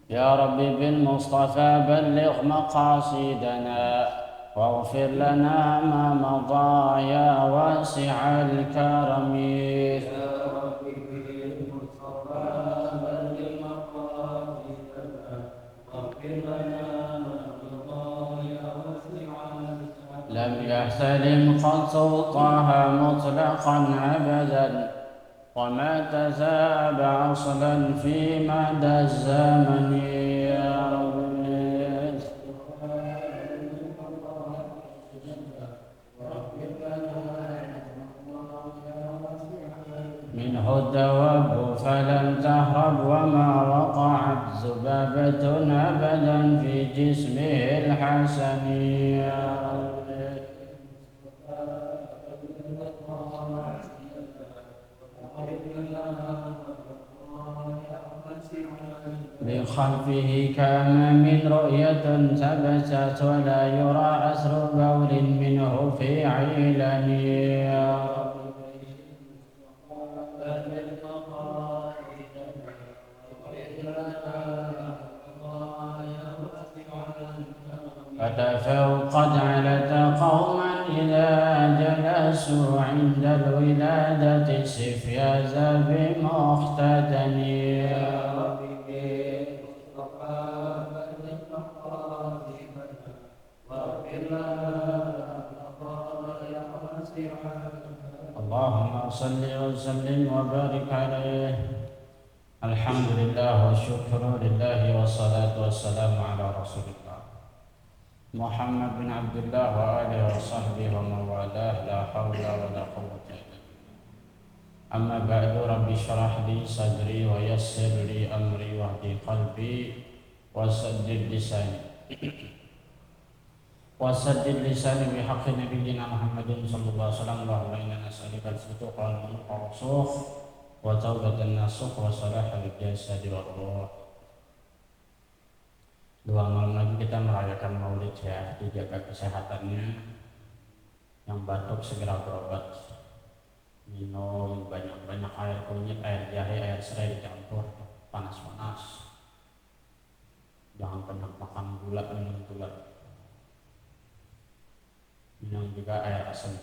يا رب بالمصطفى بلغ مقاصدنا واغفر لنا ما مضى يا واسع الكرم. يا رب بالمصطفى بلغ مقاصدنا واغفر لنا ما مضى يا واسع الكرم. لم يحتلم قط طه مطلقا أبدا وما تزاب أصلا في مدى الزمن. يا رب منه الدواب فلم تهرب وما وقعت ذبابة أبدا في جسمه الحسن. يا رب بخلفه كما من رؤية ثبتت ولا يرى أثر بول منه في عيلن. يا رب فتفوقد علت قوما إذا جلسوا عند الولادة سفياز بمختتن. يا رب اللهم صل وسلم وبارك عليه. الحمد لله والشكر لله والصلاة والسلام على رسول الله محمد بن عبد الله وآله وصحبه ومن والاه لا حول ولا قوة إلا بالله. أما بعد رب اشرح لي صدري ويسر لي أمري واهد قلبي وسدد لساني بحق نبينا محمد صلى الله عليه وسلم. اللهم إنا نسألك الفتوح والرسوخ وتوبة النصوح وصلاح الجسد والروح. Dua malam lagi kita merayakan Maulid ya, dijaga kesehatannya. Yang batuk segera berobat, minum banyak-banyak air kunyit, air jahe, air serai dicampur, panas-panas. Jangan pernah makan gula, minum gula. Minum juga air asam.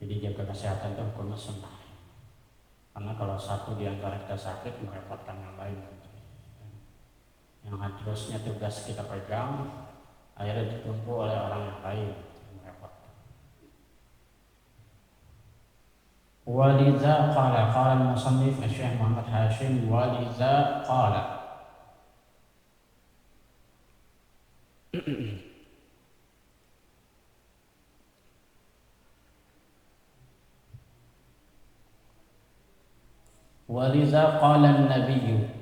Jadi jaga kesehatan itu hukumnya sunnah. Karena kalau satu di antara kita sakit merepotkan yang lain. Yang harusnya tugas kita pegang akhirnya ditumpu oleh orang yang lain, merepotkan. Walidza qala al-musannif Syekh Muhammad Hashim walidza qala walidza qala an-nabiy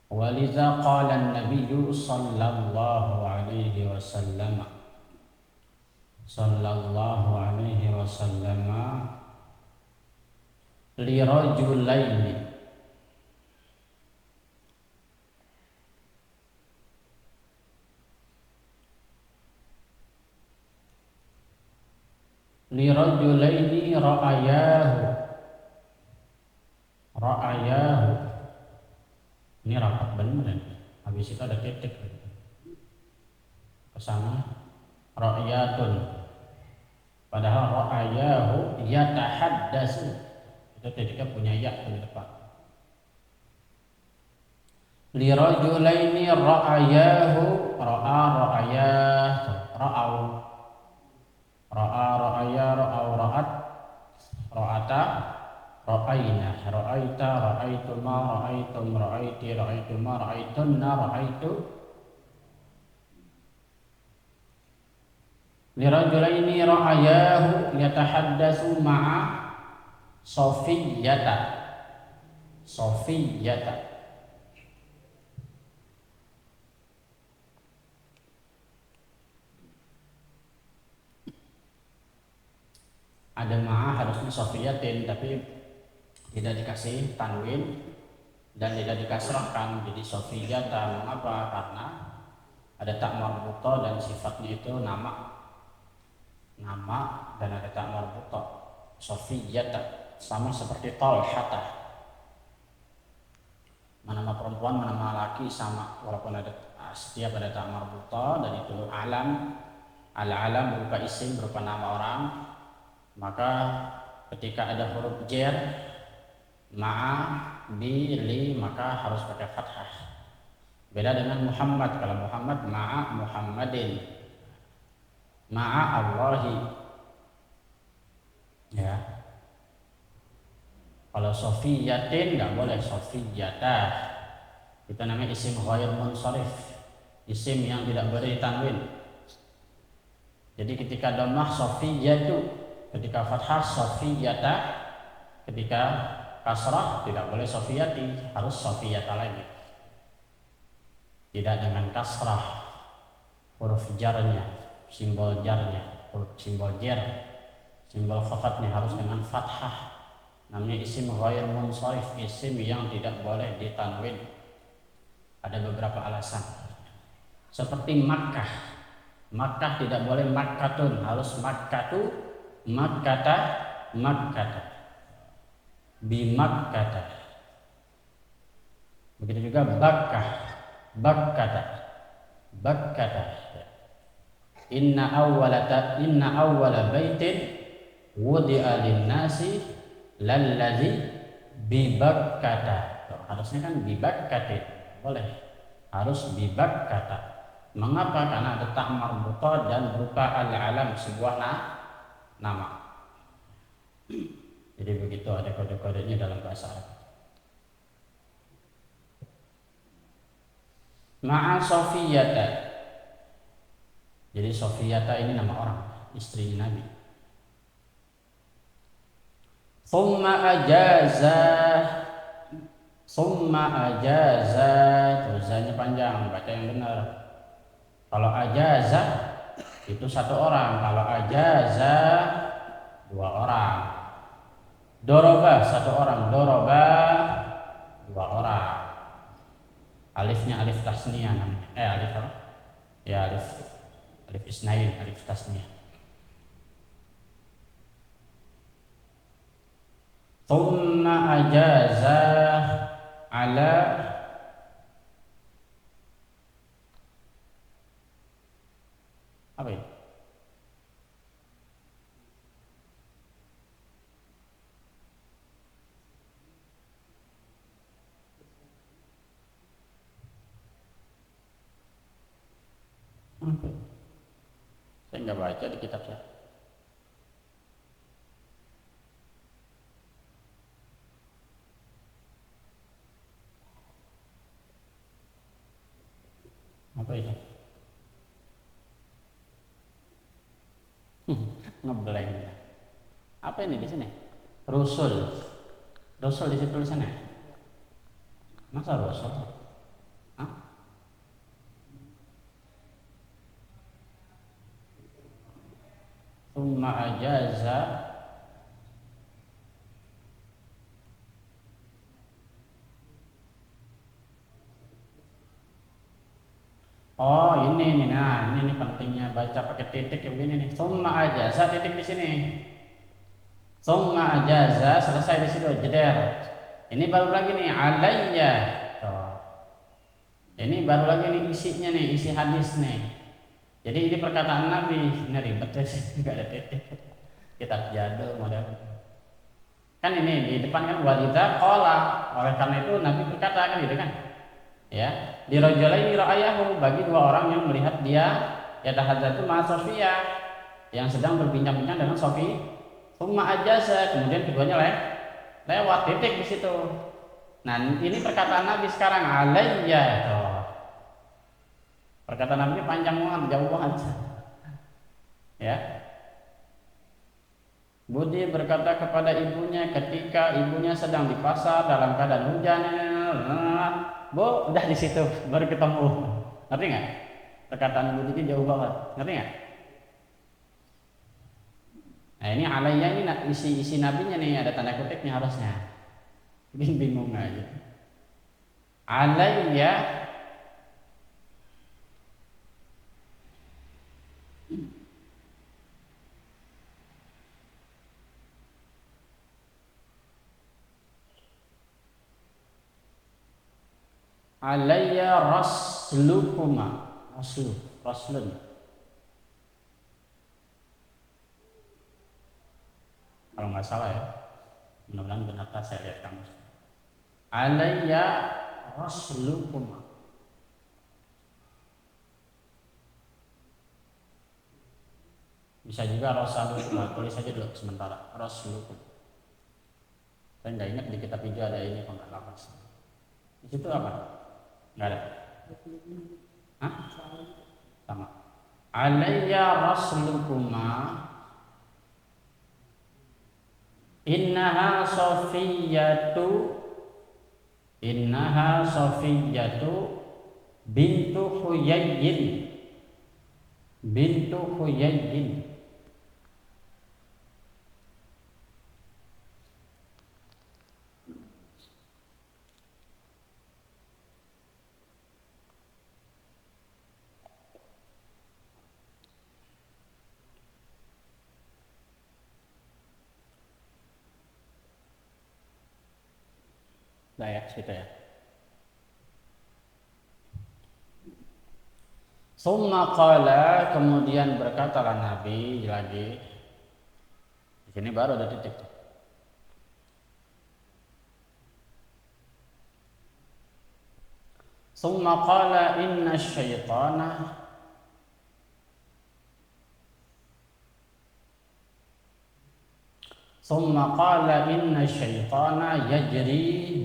Waliza qala an-nabiy sallallahu alaihi wasallam li rajulaini ra'ayahu. Ini rapat benar, habis itu ada titik ke sana ra'yatun, padahal ra'ayahu yatahaddatsu, itu titiknya punya ya di depan. Li rajulaini ra'ayahu, ra'ayah, ra'at, ra'ata, ra'ayna, ra'aita, ra'aituma, ra'aitum, ra'aiti, ra'aituma, ra'aitunna, ra'aitu. Lirajulaini ra'ayahu yatahaddatsu ma'a Sofiyyata. Ada ma'a harusnya Sofiyyatin, tapi tidak dikasih tanwin dan tidak dikasrahkan, jadi Sofiyyata. Mengapa? Karena ada tak marbuta dan sifatnya itu nama dan ada tak marbuta. Sofiyyata sama seperti Talhata. perempuan nama laki sama, walaupun ada setiap ada ta marbuta dan itu alam. Al-alam berupa isim, berupa nama orang. Maka ketika ada huruf jar ma'a, bi, li, maka harus pakai fathah. Beda dengan Muhammad. Kalau Muhammad ma'a Muhammadin, ma'a Allahi, ya. Kalau Sofiyatin nggak boleh, Sofiyatah. Itu namanya isim ghair munsharif, isim yang tidak boleh ditanwin. Jadi ketika dhammah Sofiyatu, ketika fathah Sofiyata, ketika kasrah tidak boleh Sofiyati, harus Sofiyata lagi. Tidak dengan kasrah, huruf jarnya, simbol jarnya, huruf simbol jar, simbol khafatnya harus dengan fathah. Namanya isim ghair munsharif, isim yang tidak boleh ditanwin. Ada beberapa alasan. Seperti Makkah. Makkah tidak boleh Makkatun, harus Makkatu, Makkata, Makkata, Bimakkata. Begitu juga Bakkah, Bakkata, Bakkata. Inna awwala baitin wudi'a lin-nasi lallazi bibakkata. Harusnya kan bibakkatin, boleh. Harus bibakkata. Mengapa? Karena ada ta marbuta dan berupa al-alam, sebuah nama. Jadi begitu, ada kode-kodenya dalam bahasa Arab. Ma'a Sofiyata. Jadi Sofiyata ini nama orang, istri Nabi. Summa ajaza, tulisannya panjang, baca yang benar. Kalau ajaza itu satu orang, kalau ajaza dua orang. Doroba satu orang, doroba dua orang. Alifnya alif tasniyah namanya. Alif apa? Ya alif isnain, alif tasniyah. Thumma ajaza ala apa itu? Saya nggak baca di kitab saya. Apa itu? Ngeblank. Apa ini di sini? Rusul. Rusul di situ tulisannya. Masa rusul? Hah? Thumma ajaza oh ini nih, nah ini pentingnya baca pakai titik yang begini nih. Thumma ajaza, titik di sini. Thumma ajaza, selesai di situ, jeder. Ini baru lagi nih alayya. Tuh. Ini baru lagi nih isinya nih, isi hadis nih. Jadi ini perkataan Nabi, ini ribet ya sih, nggak ada titik. Kitab jadul model. Kan ini di depan kan walidha qala, oleh karena itu Nabi berkata kan gitu kan. Ya, di rajulaini ra'ayahu, bagi dua orang yang melihat dia yatahadzatu ma Sofia, yang sedang berbincang-bincang dengan Sofi. Tsumma ajaza, kemudian keduanya lewat titik di situ. Nah, ini perkataan Nabi sekarang alayya. Perkataan Nabi panjang banget, jauh banget. Ya. Budi berkata kepada ibunya ketika ibunya sedang di pasar dalam keadaan hujan. Bu, udah di situ baru ketemu. Ngerti nggak? Perkataan Budi ini jauh banget. Ngerti nggak? Nah ini alayya ini isi nabinya nih, ada tanda kutipnya harusnya. Bikin bingung aja. Alayya Alayya raslukuma. Raslun. Kalau nggak salah ya, mudah-mudahan benar, saya lihat kamus. Alayya raslukuma. Bisa juga rasulukuma, tulis saja dulu sementara. Rasulukuma. Saya nggak ingat di kitab hijau ada ini kalau nggak lapas. Di situ apa? Nggak ada. Hah? Sama. Alayya rasulukuma. Innaha Safiyatu bintu Huyayyin. Nah ya, situ ya. Summa qala, kemudian berkatalah Nabi lagi. Di sini baru ada titik. Summa qala inna syaitana yajri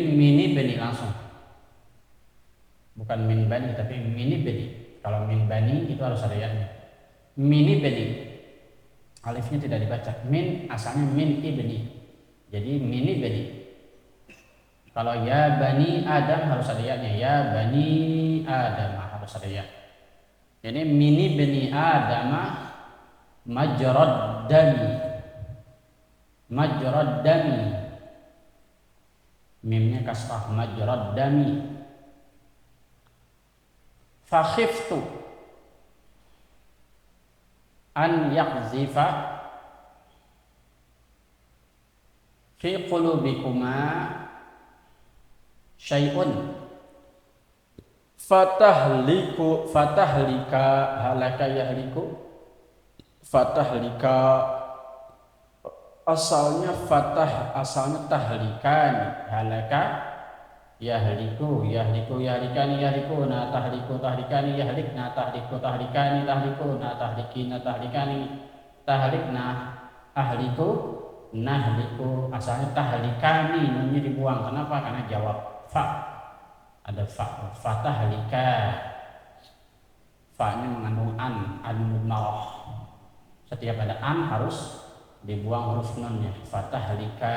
min ibni langsung. Bukan min bani tapi min ibni. Kalau min bani itu harus ada ya-nya. Min ibni. Alifnya tidak dibaca. Min asalnya min ibni. Jadi min ibni. Kalau ya bani Adam harus ada ya-nya. Ya bani Adam harus ada ya. Jadi min ibni Adam majrad dami. Mimnya kasrah, majrad dami. Fakhiftu an yaqzifa fi qulubikuma syai'un fatahlika halaka yahliku. Fatahlika asalnya tahlikani, halaka yahliku yahlikani yahlikuna, tahliku tahlikani yahlikna, tahliku tahlikani tahlikuna, tahlikina tahlikani tahlikna, ahliku nahliku. Asalnya tahlikani, nunnya dibuang. Kenapa? Karena jawab fa, ada fa. Fatahlika, fa-nya mengandung an mudmarah. Setiap ada an harus dibuang huruf nunnya. Fatahlika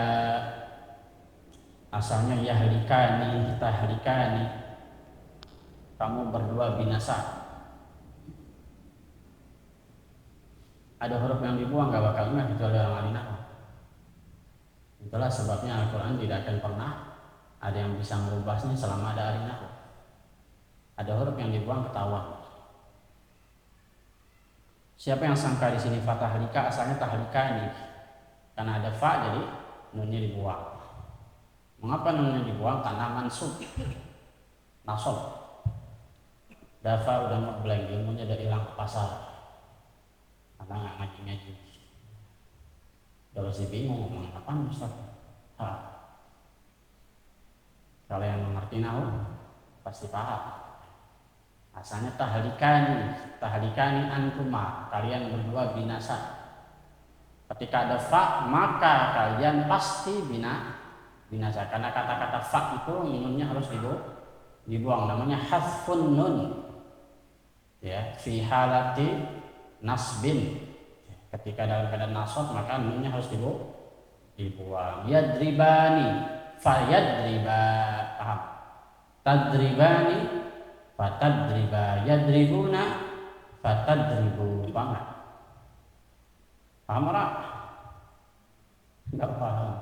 asalnya yahlikani, tahlikani, kamu berdua binasa. Ada huruf yang dibuang gak bakal ingat kecuali orang ahli nahwu. Itulah sebabnya Al-Quran tidak akan pernah ada yang bisa merubahnya selama ada ahli nahwu. Ada huruf yang dibuang ketahuan. Siapa yang sangka di sini fatahlika asalnya tahlikani, karena ada fa jadi nunnya dibuang. Mengapa nunnya dibuang? Karena mansub, nasab. Dafa udah ngeblank, ilmunya udah hilang ke pasar karena nggak ngaji. Kalau si bingung ngomong apa Ustaz? Kalau yang mengerti nahwu pasti paham. Asalnya tahlikani antuma, kalian berdua binasa. Ketika ada fa maka kalian pasti binasa. Karena kata-kata fa itu nunnya harus dibuang. Namanya hadfun nun. Ya, fi halati nasbin. Ketika dalam keadaan nasab maka nunnya harus dibuang. Yadribani, fayadriba, paham? Tadribani, fatadriba, yadribuna, fatadribu. Paham nggak? Paham orang? Nggak paham.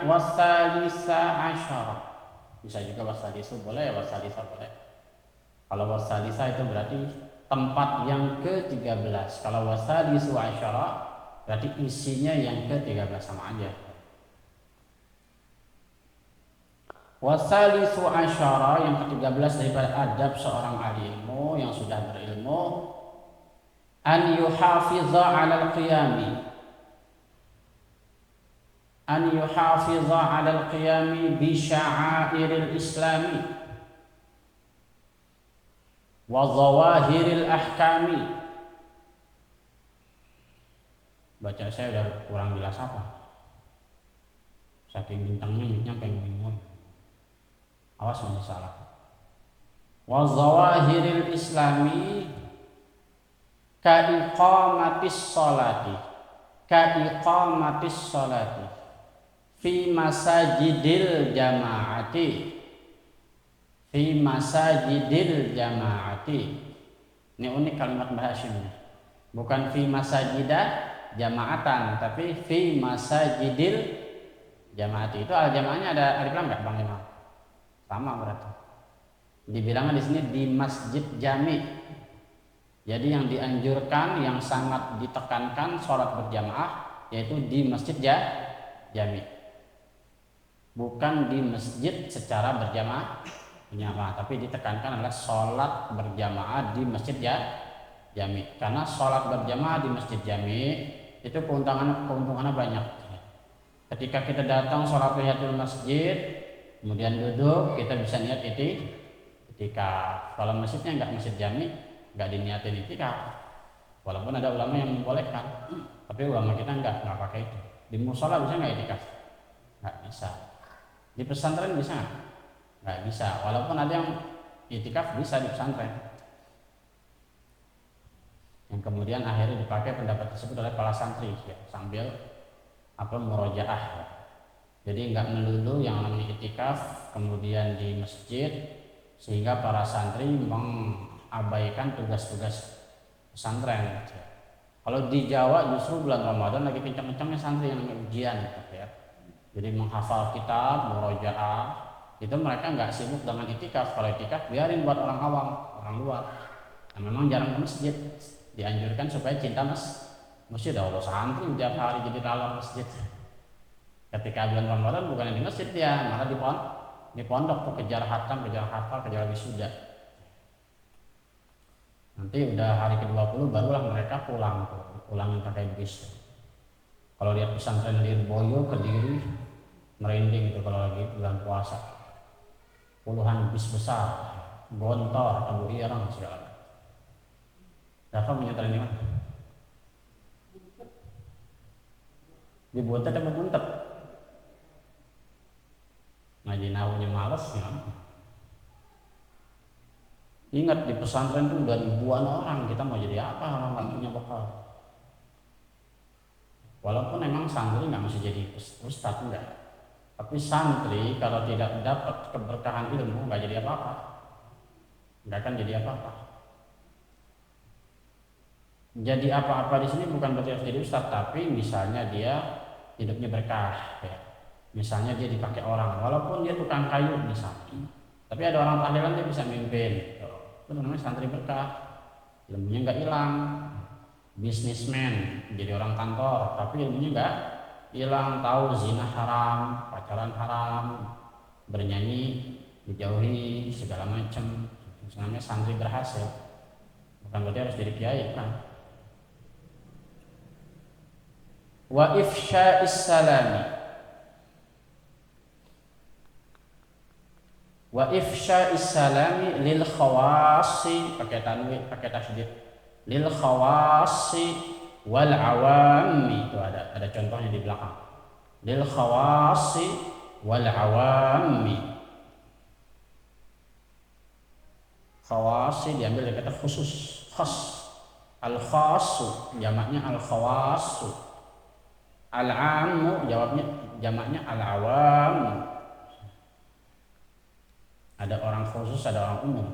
Wasalisa asyara. Bisa juga wasalisu boleh, wasalisa boleh. Kalau wasalisa itu berarti tempat yang ke-13. Kalau wasalisu asyara berarti isinya yang ke-13 sama aja. Wasalisu asyara yang ke-13 daripada adab seorang ahli ilmu yang sudah berilmu, an yuhafiza 'alal qiyami, an yuhafiza 'alal qiyami bi sya'airil islami wa zawahiril ahkami. Baca saya udah kurang jelas apa, saking bintangnya pengen bingung, awas masih salah. Wa zawahiril islami ka iqamatis sholati, ka iqamatis sholati fi masajidil jamaati, fi masajidil jamaati. Ini unik kalimat Mbah Hashim, bukan fi masajidah jamaatan, tapi fi masajidil jamaati. Itu al jamaahnya ada alif lam enggak Bang Imam? Sama berarti. Dibilangnya di sini di masjid jami. Jadi yang dianjurkan, yang sangat ditekankan sholat berjamaah yaitu di masjid jami. Bukan di masjid secara berjamaah, tapi ditekankan adalah sholat berjamaah di masjid jami. Karena sholat berjamaah di masjid jami itu keuntungannya banyak. Ketika kita datang sholat tahiyatul masjid, kemudian duduk, kita bisa niat itikaf. Kalau masjidnya enggak masjid jami, enggak diniatin itikaf. Walaupun ada ulama yang membolehkan, tapi ulama kita enggak pakai itu. Di musola bisa enggak itikaf? Enggak bisa. Di pesantren bisa enggak? Enggak bisa. Walaupun ada yang itikaf bisa di pesantren. Yang kemudian akhirnya dipakai pendapat tersebut oleh para santri ya, sambil murojaah ya. Jadi enggak melulu yang namanya itikaf kemudian di masjid, sehingga para santri mengabaikan tugas-tugas pesantren gitu ya. Kalau di Jawa justru bulan Ramadan lagi kencang-kencangnya santri yang ujian gitu ya. Jadi menghafal kitab, murojaah, itu mereka enggak sibuk dengan itikaf. Kalau itikaf biarin buat orang awam, orang luar. Nah, memang jarang ke masjid. Dianjurkan supaya cinta masjid. Allah santri tiap hari jadi talar masjid. Ketika bulan Ramadan bukan di masjid dia, malah di pondok tuh kejar hatam, kejar hafal, kejar wisuda. Nanti udah hari ke-20 barulah mereka pulangin pakai bis. Kalau lihat pesantren di Lirboyo, Kediri, merinding itu kalau lagi bulan puasa. Puluhan bis besar, Gontor, Abu Irang segala. Dafa menyatakan di mana? Di Buntet atau Buntet? Ngaji nahunya males ya. Ingat di pesantren itu udah ribuan orang, kita mau jadi apa orang nggak punya bekal. Walaupun memang santri nggak mesti jadi ustadz enggak, tapi santri kalau tidak dapat keberkahan ilmu nggak jadi apa-apa, nggak akan jadi apa-apa. Jadi apa-apa di sini bukan berarti harus jadi ustadz, tapi misalnya dia hidupnya berkah ya. Misalnya dia dipakai orang, walaupun dia tukang kayu misalnya, tapi ada orang tahlilan dia bisa mimpin. Itu namanya santri berkah, ilmunya nggak hilang. Bisnismen jadi orang kantor, tapi ilmunya nggak hilang, tahu zina haram, pacaran haram, bernyanyi dijauhi segala macam. Namanya santri berhasil, bukan berarti harus jadi kiai kan. Wa ifsya'is salami, wa ifsya'is salami lil khawasi, pakai tanwin, pakai tasydid, lil khawasi wal awami. Itu ada contohnya di belakang, lil khawasi wal awami. Khawasi diambil dari kata khusus, khas. Al khasu jamaknya al khawasu, al amu jamaknya al awam. Ada orang khusus, ada orang umum.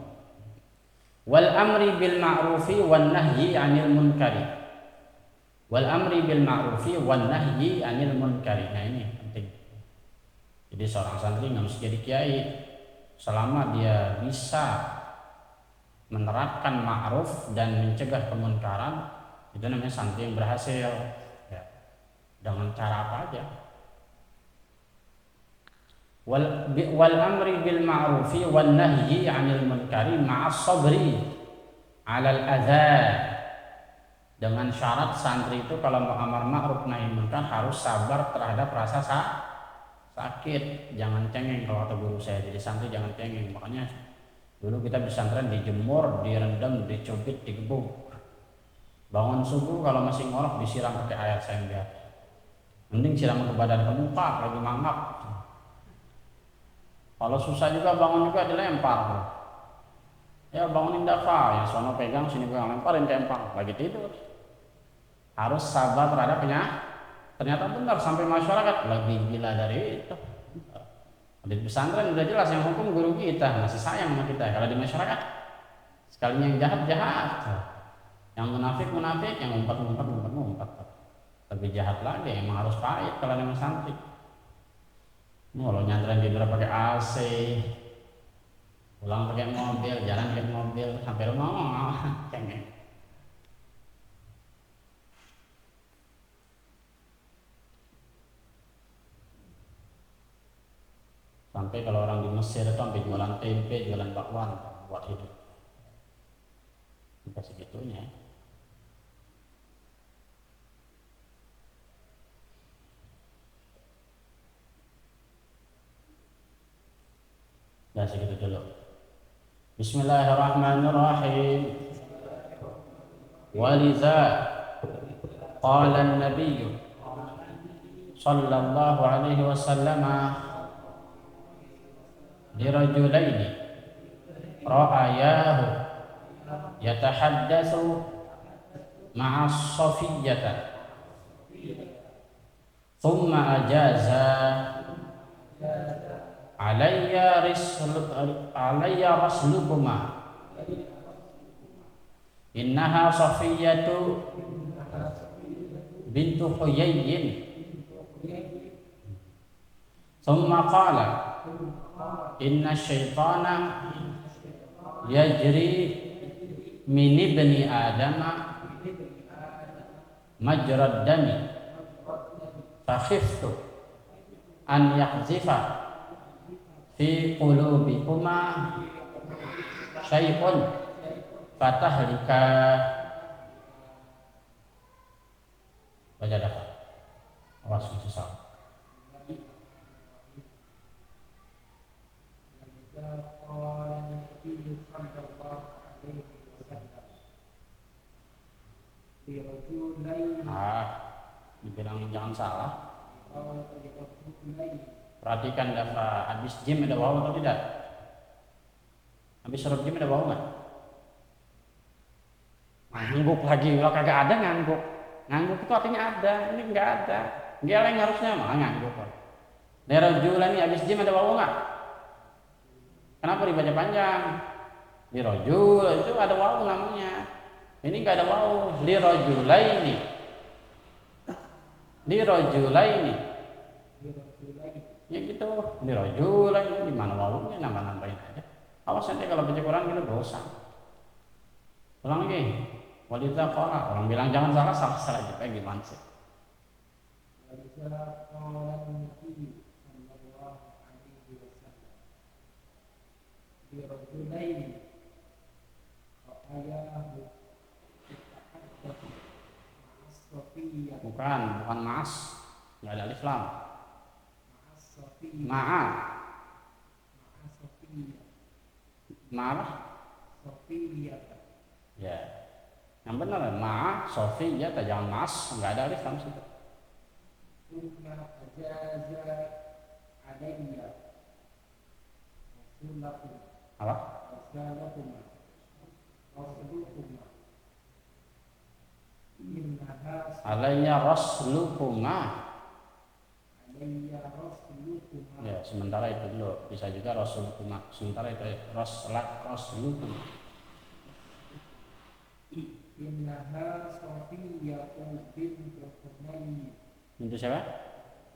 Wal amri bil ma'rufi wan nahyi 'anil munkari. Wal amri bil ma'rufi wan nahyi 'anil munkari. Nah ini penting. Jadi seorang santri nggak mesti jadi kiai selama dia bisa menerapkan ma'ruf dan mencegah kemunkaran, itu namanya santri yang berhasil ya. Dengan cara apa aja. Wal amri bil ma'rufi wan nahyi 'anil munkari ma'as sabri 'alal adza. Dengan syarat santri itu kalau mau amar ma'ruf nahi munkar harus sabar terhadap rasa sakit. Jangan cengeng, kalau kata guru saya jadi santri jangan cengeng. Makanya dulu kita pesantren dijemur, direndam, dicubit, digebuk. Bangun subuh kalau masih ngorok disiram pakai air sember. Mending siram ke badan, ke muka lagi mangap. Kalau susah juga bangun juga dilempar. Ya bangunin dafa, yang sono pegang sini pegang, lemparin ke empang, lagi tidur. Harus sabar terhadapnya. Ternyata benar sampai masyarakat lebih gila dari itu. Di pesantren udah jelas yang hukum guru kita, masih sayang sama kita. Kalau di masyarakat sekalinya yang jahat, yang munafik, yang ngumpet. Lebih jahat lagi, emang harus pahit kalau memang santri. Kalau nyantren tidur pakai AC, pulang pakai mobil, jalan pakai mobil, sampai rumah cengeng. Sampai kalau orang di Mesir itu sampai jualan tempe, jualan bakwan buat hidup. Sampai segitunya. Dah segitu dulu. Bismillahirrahmanirrahim. Waliza qala an-nabiy sallallahu alaihi wasallam lirajulaini ra'ayahu yatahaddatsu ma'a Safiyyata thumma ajaza alayya raslukuma innaha Safiyyatu bintu Huyayyin thumma qala inna syaitana yajri min ibni adama majrad dami fakhiftu an yahzifa fi qulubikuma syai'un fatahlika. Baca dapat awas susah. Dibilang jangan salah. Perhatikan dafa habis jim ada waw atau tidak? Habis huruf jim ada waw nggak? Ngangguk lagi, kalau kagak ada ngangguk. Ngangguk itu artinya ada, ini nggak ada. Geleng harusnya malah ngangguk. Lirajulani habis jim ada waw nggak? Kenapa dibaca panjang? Lirajul itu ada waw namanya. Ini nggak ada waw. Lirajulaini. Ya gitu. Lirajulaini di mana wawnya nambah-nambahin aja. Awas nanti kalau baca Quran gitu dosa. Ulang lagi. Walidza qala, orang bilang jangan salah juga gimana sih? Bukan mas, nggak ada alif lam. Ma'a. Ya. Yang benar ma'a Sofiyah, jangan mas, nggak ada alif lam situ. Apa? Alayya raslukuma. Ya, sementara itu dulu. Bisa juga rasulukuma. Sementara itu raslukuma. Innaha Safiyyatu bintu Huyayyin. Itu siapa?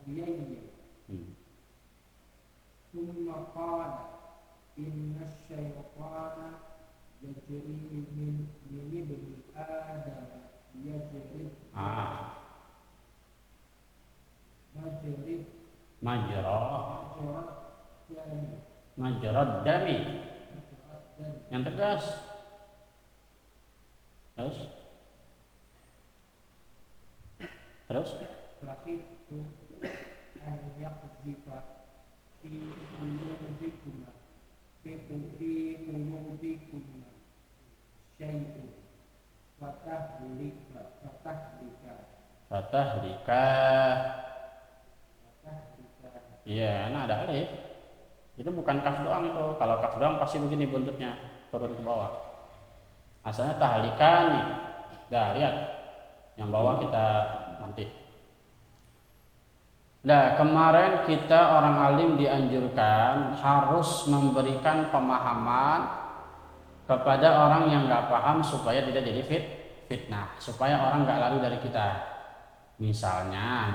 Huyayyin. Thumma qala inna syaitana Yajri min ibni Adam yajri majri Majra dami Majrad dami. dan Yang tegas. Terus itu an yaqdzifa fi qulubikum syai'un fatahlika Fatahlika. Iya, nah ada alif. Itu bukan kaf doang itu. Kalau kaf doang pasti begini buntutnya, turun ke bawah. Asalnya tahlikan nih. Dah lihat. Yang bawah kita nanti. Nah, kemarin kita orang alim dianjurkan harus memberikan pemahaman kepada orang yang nggak paham supaya tidak jadi fitnah, supaya orang nggak lari dari kita. Misalnya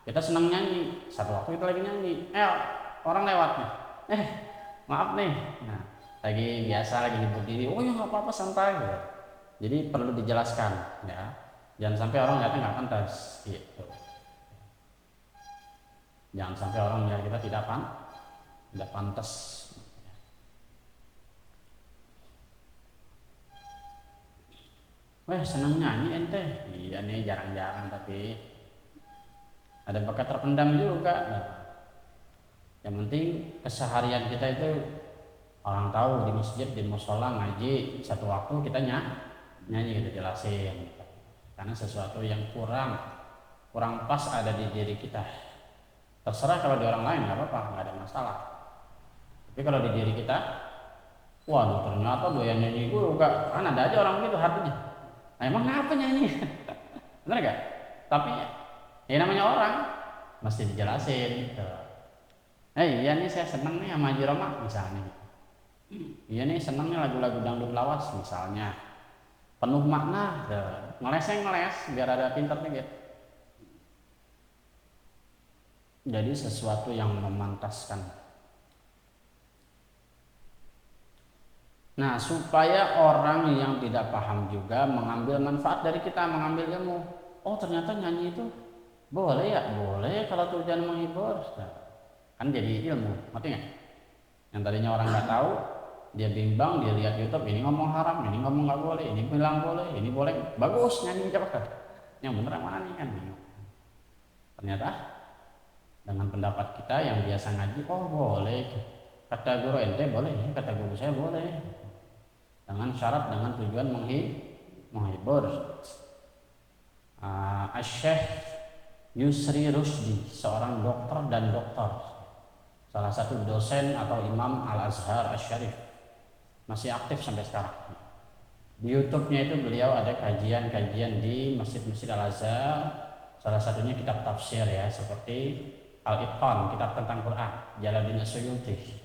kita senang nyanyi, satu waktu kita lagi nyanyi, orang lewat nih, maaf nih, nah lagi biasa lagi hibur diri, oh ya nggak apa-apa santai, gitu. Jadi perlu dijelaskan, ya, jangan sampai orang lihatnya nggak pantas, gitu. Jangan sampai orang melihat kita tidak pantas. Wah senang nyanyi ente, iya nih jarang-jarang tapi ada bakat terpendam juga. Nah, yang penting keseharian kita itu orang tahu di masjid, di musola ngaji, satu waktu kita nyanyi kita jelasin. Karena sesuatu yang kurang pas ada di diri kita. Terserah kalau di orang lain nggak apa-apa, nggak ada masalah. Tapi kalau di diri kita, waduh ternyata doyan nyanyi gue kan ada aja orang gitu hatinya. Nah, emang ngapa nyanyi? Bener gak? Tapi ya namanya orang mesti dijelasin gitu. Iya nih saya seneng nih sama Haji Roma misalnya. Iya nih seneng nih lagu-lagu dangdut lawas misalnya. Penuh makna, ngeles biar ada pinter dikit. Jadi sesuatu yang memantaskan. Nah, supaya orang yang tidak paham juga mengambil manfaat dari kita, mengambil ilmu. Oh, ternyata nyanyi itu boleh ya? Boleh kalau tujuan menghibur. Nah, kan jadi ilmu, ngerti nggak? Yang tadinya orang nggak tahu, dia bimbang, dia lihat YouTube, ini ngomong haram, ini ngomong nggak boleh, ini bilang boleh, ini boleh. Bagus nyanyi coba. Yang bener yang mana nih kan? Ternyata dengan pendapat kita yang biasa ngaji, oh boleh. Kata guru ente boleh, kata guru saya boleh. Dengan syarat, dengan tujuan menghibur. Syekh Yusri Rusdi, seorang dokter dan doktor, salah satu dosen atau imam Al-Azhar Asy-Syarif, masih aktif sampai sekarang. Di YouTube-nya itu beliau ada kajian-kajian di masjid-masjid Al-Azhar, salah satunya kitab tafsir ya, seperti Al-Itqan, kitab tentang Quran, Jalaluddin As-Suyuti.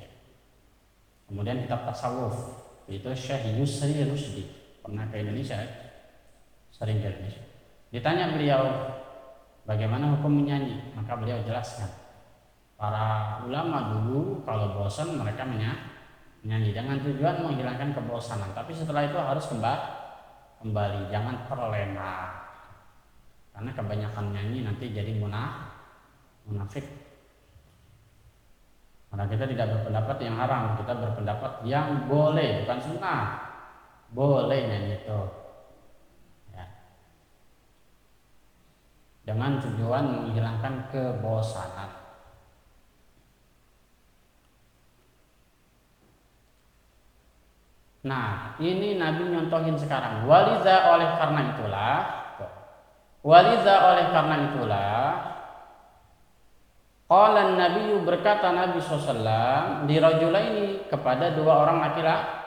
Kemudian kitab tasawuf, itu Syekh Yusri Rusdi, pernah ke Indonesia, sering ke Indonesia. Ditanya beliau bagaimana hukum menyanyi, maka beliau jelaskan para ulama dulu kalau bosan mereka menyanyi dengan tujuan menghilangkan kebosanan, tapi setelah itu harus kembali, jangan terlena, karena kebanyakan nyanyi nanti jadi munafik. Karena kita tidak berpendapat yang haram, kita berpendapat yang boleh, bukan sunnah, boleh nyanyi itu. Ya. Dengan tujuan menghilangkan kebosanan. Nah, ini Nabi nyontohin sekarang. Waliza oleh karena itulah. Qala Nabi, berkata Nabi SAW, dirajulaini, kepada dua orang laki-laki.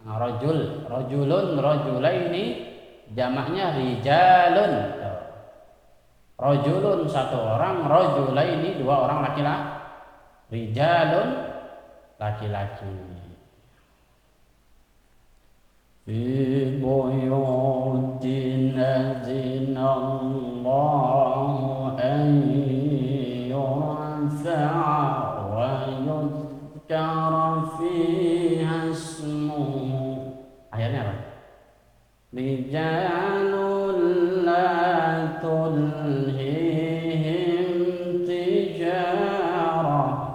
Nah, rajulaini jamaknya rijalun. Rajulun satu orang, rajulaini dua orang laki-laki. Rijalun laki-laki. Fi buyutin azinallahu an يرفع ويذكر فيها اسمه rijalun la tulhihim tijarah.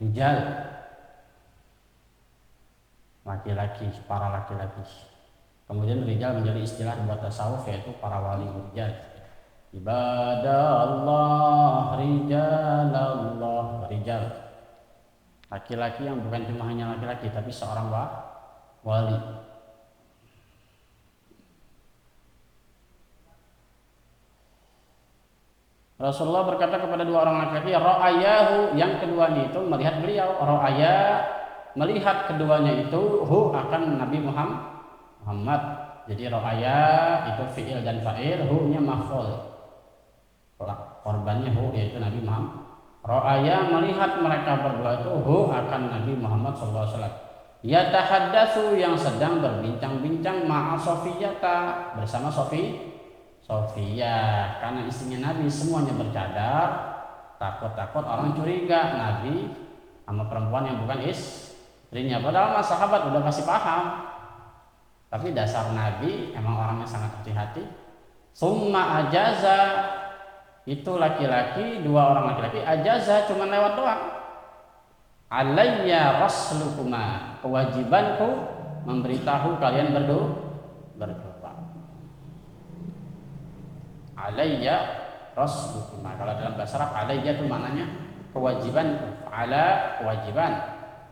Rijal, laki-laki, para laki-laki. Kemudian rijal menjadi istilah buat tasawuf, yaitu para wali rijal. Ibadah Allah, rijal Allah, rijal. Laki-laki yang bukan cuma hanya laki-laki, tapi seorang wali. Rasulullah berkata kepada dua orang laki-laki, ra'ayahu, yang keduanya itu melihat beliau. Ra'aya, melihat keduanya itu, hu akan Nabi Muhammad. Jadi ra'aya itu fi'il dan fa'il, hu-nya maf'ul. Korbannya hu, yaitu Nabi Muhammad. Ra'aya, melihat mereka berdua itu, hu akan Nabi Muhammad SAW. Yatahaddatsu, yang sedang berbincang-bincang, ma'a Sofiyata, bersama Sofia, karena istrinya Nabi semuanya bercadar, takut orang curiga Nabi sama perempuan yang bukan istrinya. Padahal mas sahabat udah pasti paham, tapi dasar Nabi emang orangnya sangat hati-hati. Summa ajaza, itu laki-laki, dua orang laki-laki, ajaza cuma lewat doang. Alayya raslukuma, kewajibanku memberitahu kalian berdua. Alayya rasulukuma, kalau dalam bahasa Arab alayya itu maknanya kewajiban, ala kewajiban,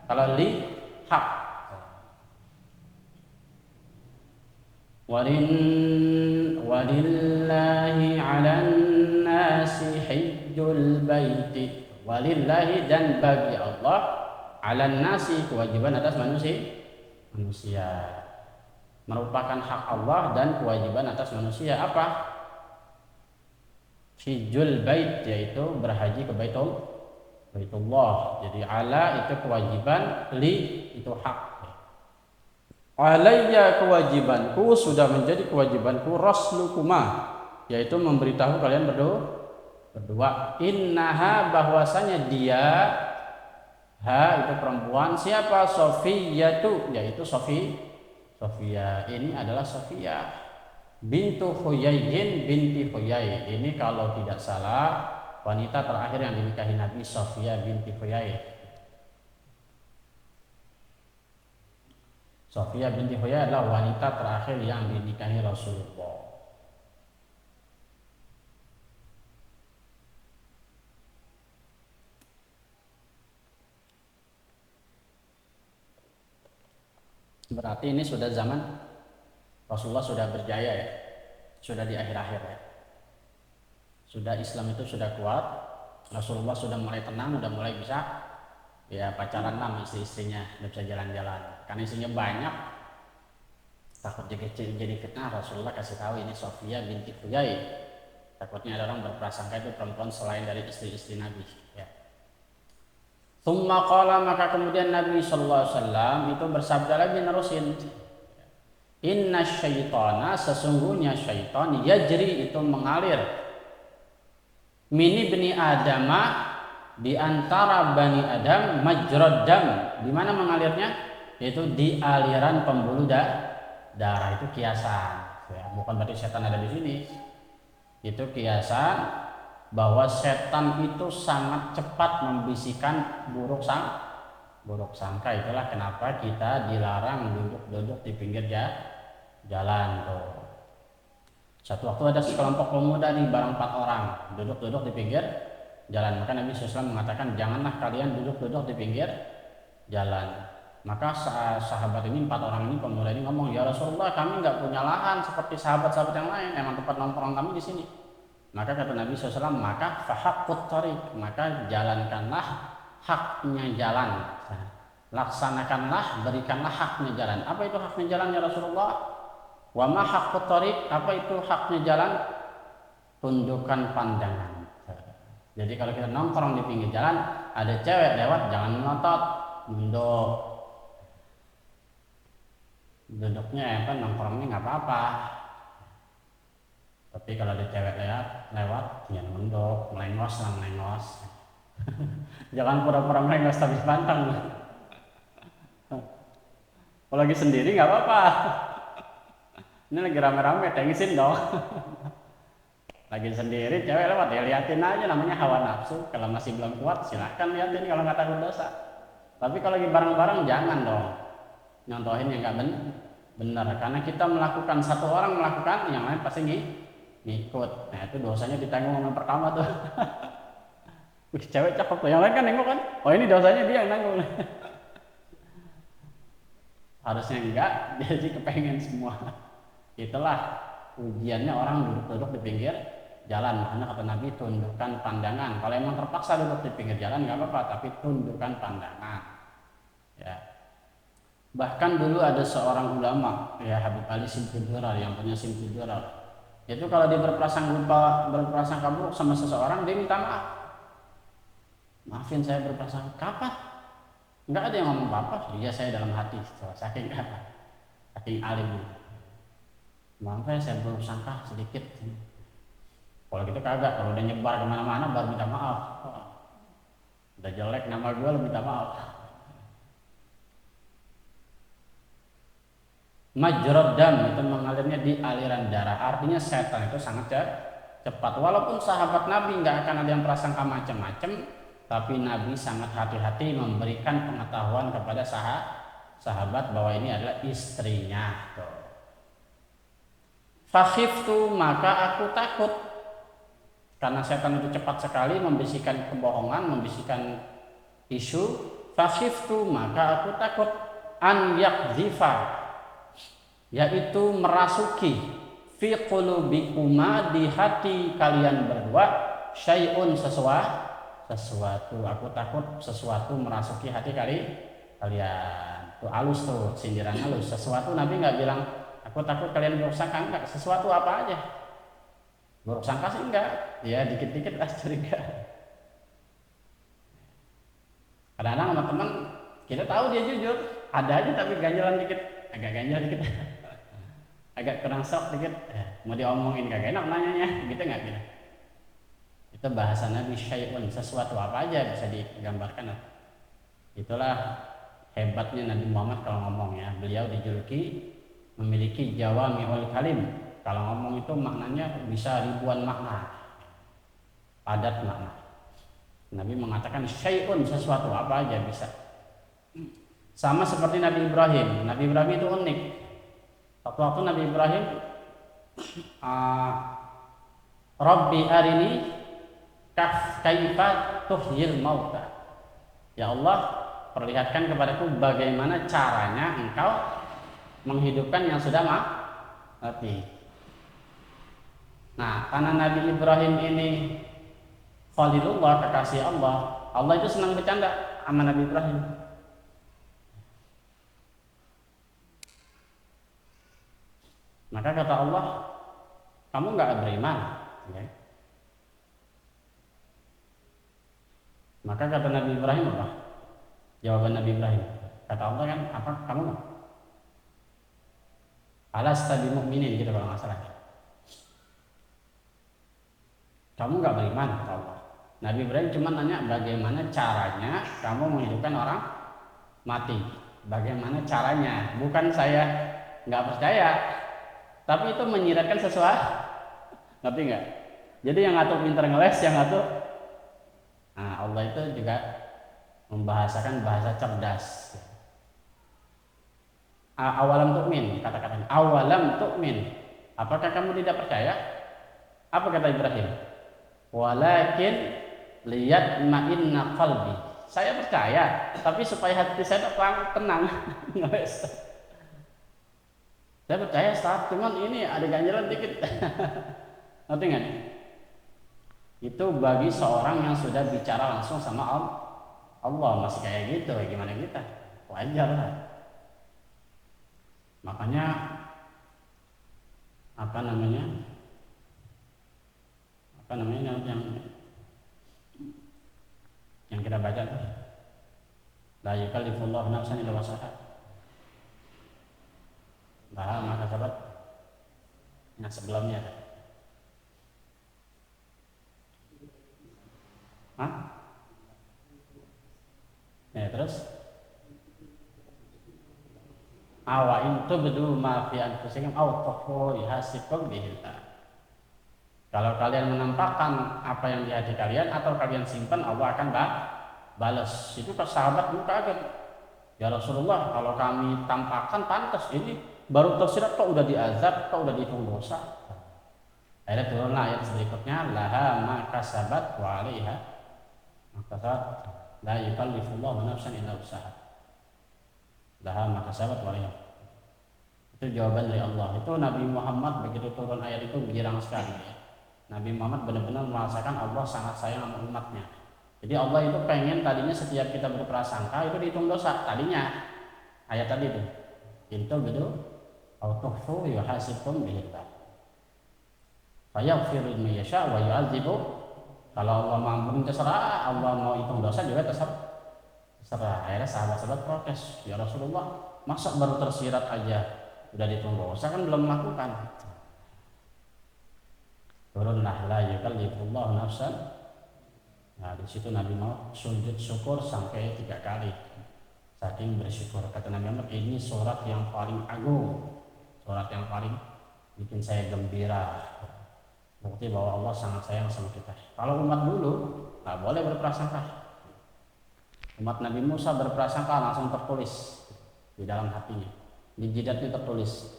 kalau li hak. Walillahi 'alan nasi hajjul baiti, walillahi, dan bagi Allah, 'alan nasi, kewajiban atas manusia, merupakan hak Allah dan kewajiban atas manusia. Apa? Hijjul bait, yaitu berhaji ke Baitullah. Jadi ala itu kewajiban, li itu hak. Alayya, kewajibanku, sudah menjadi kewajibanku, raslukuma, yaitu memberitahu kalian berdua. Innaha, bahwasanya dia, ha itu perempuan, siapa? Sofiyatu, yaitu Sofia. Ini adalah Sofia bintu Huyaihin binti Huyai. Ini kalau tidak salah wanita terakhir yang dinikahi Nabi, Sofia binti Huyai. Sofia binti Huyai adalah wanita terakhir yang dinikahi Rasulullah. Berarti ini sudah zaman Rasulullah sudah berjaya ya, sudah di akhir-akhir ya. Sudah Islam itu sudah kuat, Rasulullah sudah mulai tenang, sudah mulai bisa ya pacaran sama istri-istrinya, udah bisa jalan-jalan. Karena istrinya banyak, takut jadi fitnah, Rasulullah kasih tahu ini Sofia binti Huyai. Takutnya ada orang berprasangka itu perempuan selain dari istri-istri Nabi ya. Tsumma qala, maka kemudian Nabi sallallahu alaihi wasallam itu bersabda lagi, nerusin. Inna syaitana, sesungguhnya syaitan, yajri, itu mengalir, mini bani adama, di antara bani Adam, majrad dam, di mana mengalirnya? Yaitu di aliran pembuluh darah. Itu kiasan ya, bukan berarti setan ada di sini. Itu kiasan bahwa setan itu sangat cepat membisikkan buruk sangka. Itulah kenapa kita dilarang duduk-duduk di pinggir jalan tuh. Satu waktu ada sekelompok pemuda nih, bareng 4 orang duduk-duduk di pinggir jalan. Maka Nabi SAW mengatakan, janganlah kalian duduk-duduk di pinggir jalan. Maka sahabat ini, 4 orang ini, pemuda ini ngomong, ya Rasulullah, kami nggak punya lahan seperti sahabat-sahabat yang lain, emang tempat nongkrong kami di sini. Maka kata Nabi SAW, maka fahaqqut thariq, maka jalankanlah haknya jalan, laksanakanlah, berikanlah haknya jalan. Apa itu haknya jalan ya Rasulullah? Wa ma haqqut thariq, apa itu haknya jalan? Tundukkan pandangan. Jadi kalau kita nongkrong di pinggir jalan, ada cewek lewat, jangan melotot, nunduk. Duduknya nongkrongnya nggak apa-apa. Tapi kalau ada cewek lewat, jangan nunduk, melengos. Jangan pura-pura melengos tapi pantang. Kalau lagi sendiri nggak apa-apa. Ini lagi rame-rame, tengisin dong. Lagi sendiri cewek lewat ya liatin aja, namanya hawa nafsu. Kalau masih belum kuat silahkan liatin kalau nggak takut dosa. Tapi kalau lagi bareng-bareng jangan dong nyontohin yang nggak benar. Karena kita melakukan, satu orang melakukan, yang lain pasti ngikut. Nah itu dosanya ditanggung yang pertama tuh. Wih, cewek cakep tuh, yang lain kan nengok kan, oh ini dosanya dia yang nanggung. Harusnya enggak, dia sih kepengen semua. Itulah ujiannya orang duduk-duduk di pinggir jalan. Makanya kata Nabi, tundukkan pandangan. Kalau emang terpaksa duduk di pinggir jalan nggak apa-apa, tapi tundukkan pandangan. Ya. Bahkan dulu ada seorang ulama, ya Habib Ali Simtud Durar, yang punya Simtud Durar. Itu kalau dia berprasangka buruk sama seseorang, dia minta maaf. Maafin saya berprasangka. Kapan? Enggak ada yang ngomong apa-apa. Iya saya dalam hati. Saking apa? Saking alim. Maaf ya saya bersangka sedikit. Kalau gitu kagak. Kalau udah nyebar kemana-mana baru minta maaf. Udah jelek nama gue lo minta maaf. Majrad dam itu mengalirnya di aliran darah. Artinya setan itu sangat cepat. Walaupun sahabat Nabi nggak akan ada yang prasangka macam-macam, tapi Nabi sangat hati-hati memberikan pengetahuan kepada sahabat bahwa ini adalah istrinya. Fakhiftu, maka aku takut, karena setan itu cepat sekali membisikkan kebohongan, membisikkan isu. Fakhiftu, maka aku takut, an yakdzifa, yaitu merasuki, fi qulubikuma, di hati kalian berdua, syai'un, sesuatu. Aku takut sesuatu merasuki hati kalian. Tuh halus tuh, sindiran halus. Sesuatu Nabi nggak bilang aku takut kalian buruk sangka, enggak. Sesuatu apa aja. Buruk sangka sih enggak. Ya dikit-dikit lah curiga. Kadang-kadang sama teman kita tahu dia jujur, ada aja tapi ganjalan dikit, agak ganjal dikit. Agak kurang sok dikit. Mau diomongin kagak enak nanyanya, gitu enggak gitu. Itu bahasa Nabi, syai'un, sesuatu apa aja bisa digambarkan. Itulah hebatnya Nabi Muhammad kalau ngomong ya. Beliau dijuluki memiliki jawami'ul kalim. Kalau ngomong itu maknanya bisa ribuan makna, padat makna. Nabi mengatakan syai'un, sesuatu apa aja bisa. Sama seperti Nabi Ibrahim. Nabi Ibrahim itu unik. Waktu Nabi Ibrahim, Rabbi arini kaifa tuhyil mauta. Ya Allah, perlihatkan kepadaku bagaimana caranya engkau menghidupkan yang sudah mati. Nah, karena Nabi Ibrahim ini Khalilullah, kekasih Allah, Allah itu senang bercanda sama Nabi Ibrahim. Maka kata Allah, kamu nggak beriman, ya? Maka kata Nabi Ibrahim apa? Jawaban Nabi Ibrahim, kata Allah kan, apa kamu? Alasta bimu'minin, gitu kalau nggak salah. Kamu nggak beriman, kata Allah. Nabi Ibrahim cuma nanya bagaimana caranya kamu menghidupkan orang mati. Bagaimana caranya? Bukan saya nggak percaya, tapi itu menyiratkan sesuatu. Ngerti nggak? Jadi yang ngatur pinter ngeles, yang ngatur. Nah, Allah itu juga membahasakan bahasa cerdas. Awalam tu'min, kata-katanya. Awalam tu'min. Apakah kamu tidak percaya? Apa kata Ibrahim? Walakin lihat ma'inna qalbi. Saya percaya, tapi supaya hati saya tenang. Saya percaya saat, cuman ini ada ganjalan dikit. Ngerti nggak? Itu bagi seorang yang sudah bicara langsung sama Allah, masih kayak gitu, gimana kita? Wajar lah. Makanya apa namanya yang kita baca tuh, la yukallifullahu nafsan illa wus'aha. Nah, maka sahabat yang sebelumnya. Hah? Ya terus? awa in tubdu ma fi anfusikum aw tukhfu yahasibkum bihillah. Kalau kalian menampakkan apa yang di hati kalian atau kalian simpan, Allah akan balas. Itu ke sahabat itu kaget. Ya Rasulullah, kalau kami tampakkan pantas, ini baru tersirat kok udah diazab, kok udah dihitung dosa. Akhirnya turunlah ayat berikutnya, laha ma kasabat wa 'alaiha ma kasabat, la yukallifullahu nafsan illa usaha. Laha ma kasabat wa 'alaiha. Itu jawaban dari Allah. Itu Nabi Muhammad begitu turun ayat itu girang sekali ya. Nabi Muhammad benar-benar merasakan Allah sangat sayang sama umatnya. Jadi Allah itu pengen tadinya setiap kita berprasangka itu dihitung dosa. Tadinya ayat tadi itu. Itu gitu. Autuhfu yuhasibkum bihillah. Fayaghfiru liman yasha wa yu'adzibu. Kalau Allah mampu terserah, Allah mau hitung dosa juga terserah. Akhirnya sahabat-sahabat protes, ya Rasulullah, masa baru tersirat aja udah dihitung dosa, kan belum melakukan. Turunlah la yukallifullahu nafsan. Nah di situ Nabi mau sujud syukur sampai 3 kali. Saking bersyukur, kata Nabi Muhammad, ini surat yang paling agung, surat yang paling bikin saya gembira. Bukti bahwa Allah sangat sayang sama kita. Kalau umat dulu nggak boleh berprasangka. Umat Nabi Musa berprasangka langsung tertulis di dalam hatinya, di jidatnya tertulis.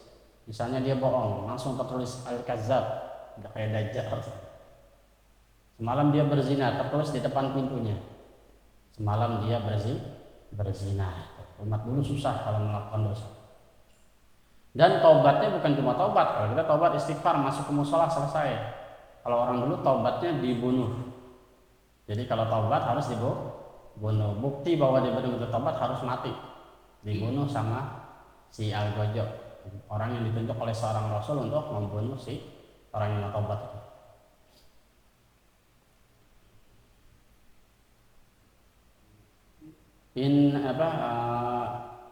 Misalnya dia bohong, langsung tertulis al-kazzab. Udah kayak Dajjal. Semalam dia berzina, tertulis di depan pintunya. Semalam dia berzina. Umat dulu susah kalau melakukan dosa. Dan taubatnya bukan cuma taubat. Kalau kita taubat istighfar, masuk ke musola, selesai. Kalau orang dulu taubatnya dibunuh. Jadi kalau taubat harus dibunuh. Bukti bahwa dia benar-benar taubat harus mati. Dibunuh sama si Al-Ghajjab, orang yang ditunjuk oleh seorang rasul untuk membunuh si orang yang mau taubat itu.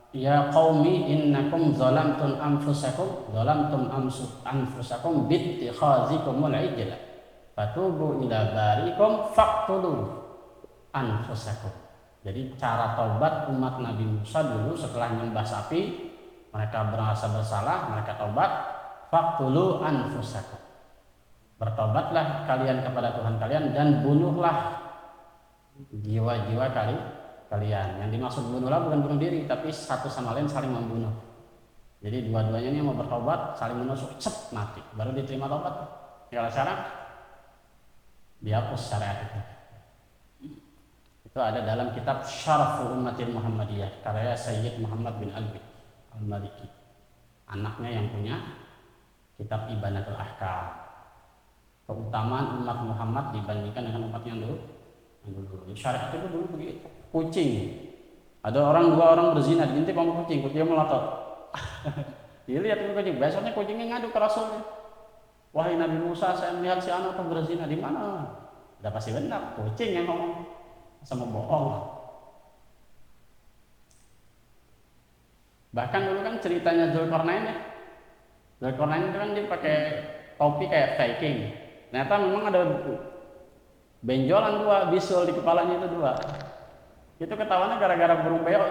Ya qaumi innakum zalamtum anfusakum bittikhazikumul ijla fatubu ila barikum faqtulu anfusakum. Jadi cara taubat umat Nabi Musa dulu setelah menyembah sapi, mereka merasa bersalah, mereka taubat, faqtulu anfusakum. Bertobatlah kalian kepada Tuhan kalian dan bunuhlah jiwa-jiwa kalian. Yang dimaksud bunuhlah bukan bunuh diri, tapi satu sama lain saling membunuh. Jadi dua-duanya ini mau bertobat, saling menusuk, cep, mati. Baru diterima tobat. Kalau sekarang dihapus syariat itu. Itu ada dalam kitab Syaraful Ummatil Muhammadiyah karya Sayyid Muhammad bin Alwi Al-Maliki, anaknya yang punya kitab Ibanatul Ahkam. Keutamaan umat Muhammad dibandingkan dengan umat yang dulu. Syariat itu dulu begitu. Kucing, ada dua orang berzina, diintip sama kucing melotot. Dia lihat itu kucing, besoknya kucingnya ngadu ke Rasulnya. Wahai Nabi Musa, saya melihat si anak itu berzina. Di mana? Udah pasti benar, kucing yang ngomong, sama bohong. Bahkan dulu kan ceritanya Dzulkarnain ya. Dzulkarnain itu kan dia pakai topi kayak Viking. Ternyata memang ada benjolan 2, bisul di kepalanya itu 2. Itu ketahuannya gara-gara burung beo.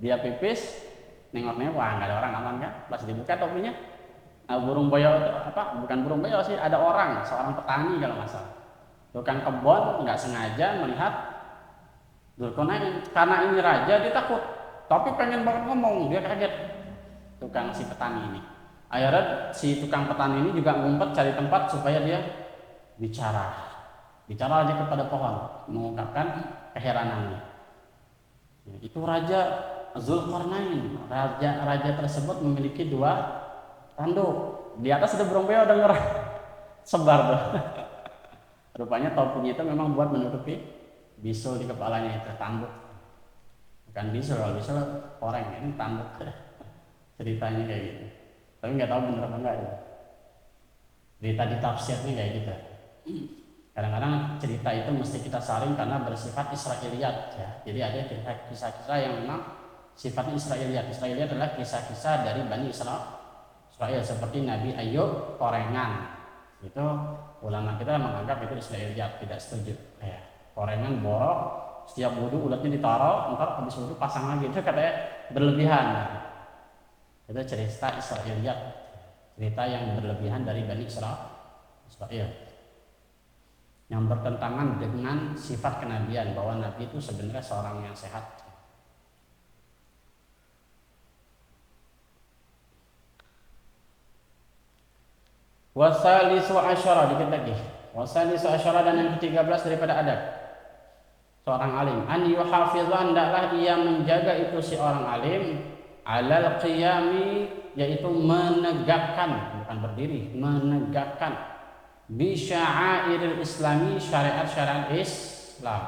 Dia pipis, nengok-nengok, wah nggak ada orang, aman kan? Pas dibuka topinya, nah, burung beo itu apa? Bukan burung beo sih, ada orang, seorang petani kalau nggak salah. Tukang kebun nggak sengaja melihat Dzulkarnain. Karena ini raja, dia takut, tapi pengen banget ngomong, dia kaget. Tukang si petani ini. Akhirnya si tukang petani ini juga ngumpet cari tempat supaya dia bicara aja kepada pohon, mengungkapkan keheranannya. Itu Raja Dzulkarnain. Raja tersebut memiliki 2 tanduk. Di atas ada burung beo denger sebar tuh. Rupanya topinya itu memang buat menutupi bisul di kepalanya itu, tanduk. Bukan bisul, kalau bisul koreng, ini tanduk. Ceritanya kayak gitu. Tapi nggak tahu benar apa enggak ya. Cerita di tafsirnya kayak gitu. Kadang-kadang cerita itu mesti kita saring karena bersifat Israiliyat ya. Jadi ada kisah-kisah yang memang sifatnya Israiliyat. Israiliyat adalah kisah-kisah dari Bani Israel seperti Nabi Ayub korengan. Itu ulama kita menganggap itu Israiliyat, tidak setuju. Ya, korengan borok, setiap wudu ulatnya ditaruh, ntar habis wudu pasang lagi, itu katanya berlebihan. Itu cerita Israiliyat, cerita yang berlebihan dari Bani Israel, yang bertentangan dengan sifat kenabian, bahwa Nabi itu sebenarnya seorang yang sehat. Wasalisu asyara, dikit lagi. Wasalisu asyara, dan yang ke-13 daripada adab seorang alim, an yuhafizan, hendaklah ia menjaga itu si orang alim, alal qiyami, yaitu menegakkan, bukan berdiri, menegakkan, bi sya'airil islami, syariat-syariat Islam.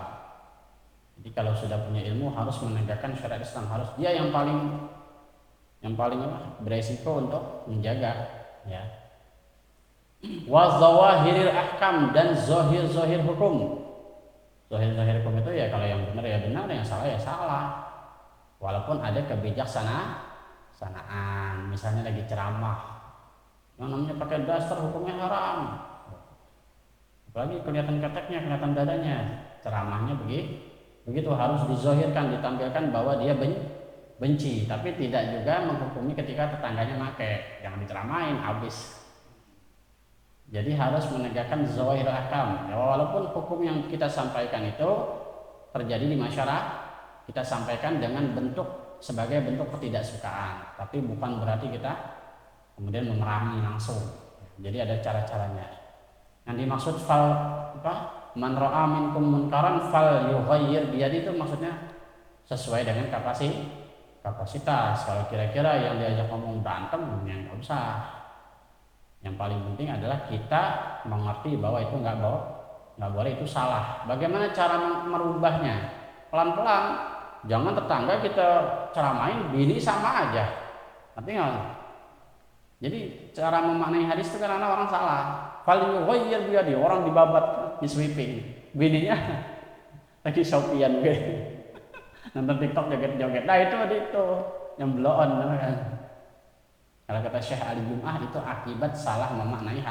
Jadi kalau sudah punya ilmu harus menegakkan syariat Islam, harus dia yang paling beresiko untuk menjaga, ya. Wa zawahiril ahkam, dan zahir-zahir hukum. Zahir-zahir hukum itu ya kalau yang benar ya benar, yang salah ya salah. Walaupun ada kebijaksanaan, misalnya lagi ceramah, yang namanya pakai daster hukumnya haram. Apalagi kelihatan keteknya, kelihatan dadanya, ceramahnya begitu harus dizahirkan, ditampilkan bahwa dia benci, tapi tidak juga menghukumi ketika tetangganya make, jangan diceramain habis. Jadi harus menegakkan zawahir ahkam, ya, walaupun hukum yang kita sampaikan itu terjadi di masyarakat, kita sampaikan dengan sebagai bentuk ketidaksukaan, tapi bukan berarti kita kemudian memerangi langsung. Jadi ada cara-caranya. Yang dimaksud man ra'a minkum munkaran fal yughayyir biyadi, itu maksudnya sesuai dengan kapasitas. Kalau kira-kira yang diajak ngomong berantem, yang nggak usah. Yang paling penting adalah kita mengerti bahwa itu nggak boleh, itu salah. Bagaimana cara merubahnya? Pelan-pelan. Jangan tetangga kita ceramain, bini sama aja. Tapi nggak. Jadi cara memaknai hadis itu karena orang salah. Paling ghayyir biyadi, orang dibabat, di sweeping. Bininya lagi shopian gitu. Nonton TikTok joget-joget. Nah itu yang blow on kan. Kalau kata Syekh Ali Jum'ah, itu akibat salah memaknai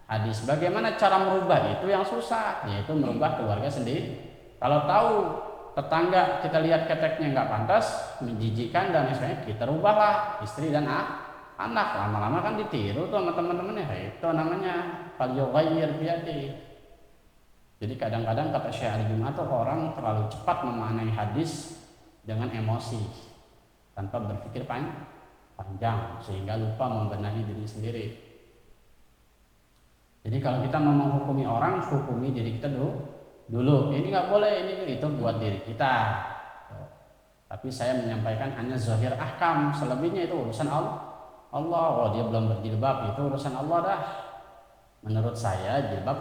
hadis. Bagaimana cara merubah? Itu yang susah, yaitu merubah keluarga sendiri. Kalau tahu tetangga kita lihat keteknya nggak pantas, menjijikkan dan sebagainya, kita rubahlah istri dan anak. Lama-lama kan ditiru tuh sama teman-temannya. Itu namanya fal yughayyir biyadi. Jadi kadang-kadang kata Syekh Ali Jum'ah tuh orang terlalu cepat memaknai hadis dengan emosi tanpa berpikir panjang, sehingga lupa membenahi diri sendiri. Jadi kalau kita mau menghukumi orang, hukumi diri kita dulu. Ini nggak boleh, ini itu buat diri kita. Tapi saya menyampaikan hanya zahir ahkam, selebihnya itu urusan Allah. Oh dia belum berjilbab, itu urusan Allah dah. Menurut saya jilbab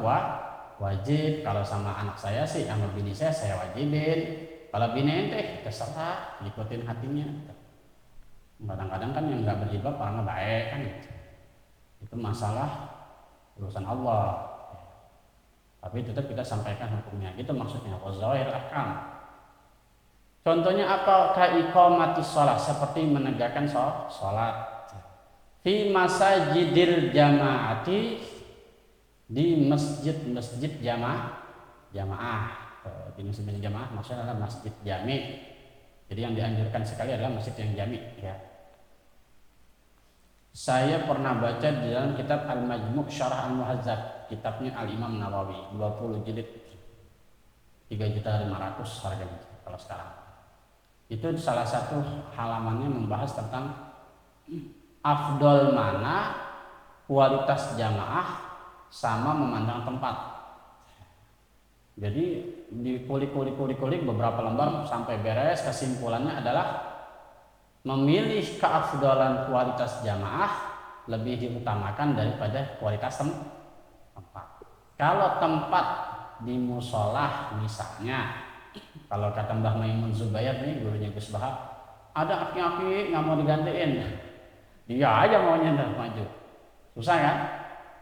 wajib. Kalau sama anak saya sih, sama bini saya wajibin. Kalau bini ente terserah, ikutin hatinya. Kadang-kadang kan yang nggak berjilbab orangnya baik kan, itu masalah urusan Allah. Tapi tetap kita sampaikan hukumnya, gitu maksudnya. Wazawahir ahkam. Contohnya apa? Kaiqamatis shalah, seperti menegakkan sholat. Fi masajidil jamaati, di masjid jamaah. Di masjid jamaah maksudnya adalah masjid jami'. Jadi yang dianjurkan sekali adalah masjid yang jami', ya. Saya pernah baca di dalam kitab Al-Majmu' Syarah Al-Muhazzab, kitabnya Al-Imam Nawawi, 20 jilid, 3.500.000 harganya kalau sekarang. Itu salah satu halamannya membahas tentang afdol mana kualitas jamaah sama memandang tempat. Jadi dikulik beberapa lembar sampai beres, kesimpulannya adalah memilih keafdalan kualitas jamaah lebih diutamakan daripada kualitas tempat. Kalau tempat di musolah misalnya, kalau kata Mbah Maimun Zubair nih, gurunya Gus Bahab, ada aki-aki nggak mau digantiin, dia aja maunya maju, susah kan?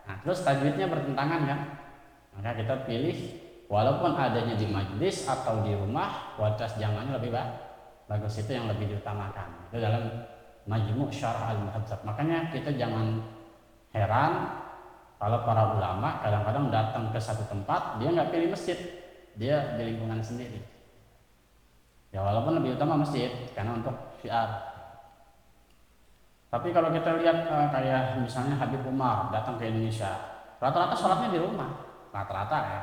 Nah terus tajwidnya bertentangan kan, maka kita pilih walaupun adanya di majelis atau di rumah, kualitas jamaahnya lebih bagus, itu yang lebih diutamakan. Itu dalam Majmu' Syarah Al-Muhazzab. Makanya kita jangan heran kalau para ulama kadang-kadang datang ke satu tempat, dia nggak pilih masjid, dia di lingkungan sendiri. Ya walaupun lebih utama masjid karena untuk syiar. Tapi kalau kita lihat kayak misalnya Habib Umar datang ke Indonesia, rata-rata sholatnya di rumah, rata-rata ya.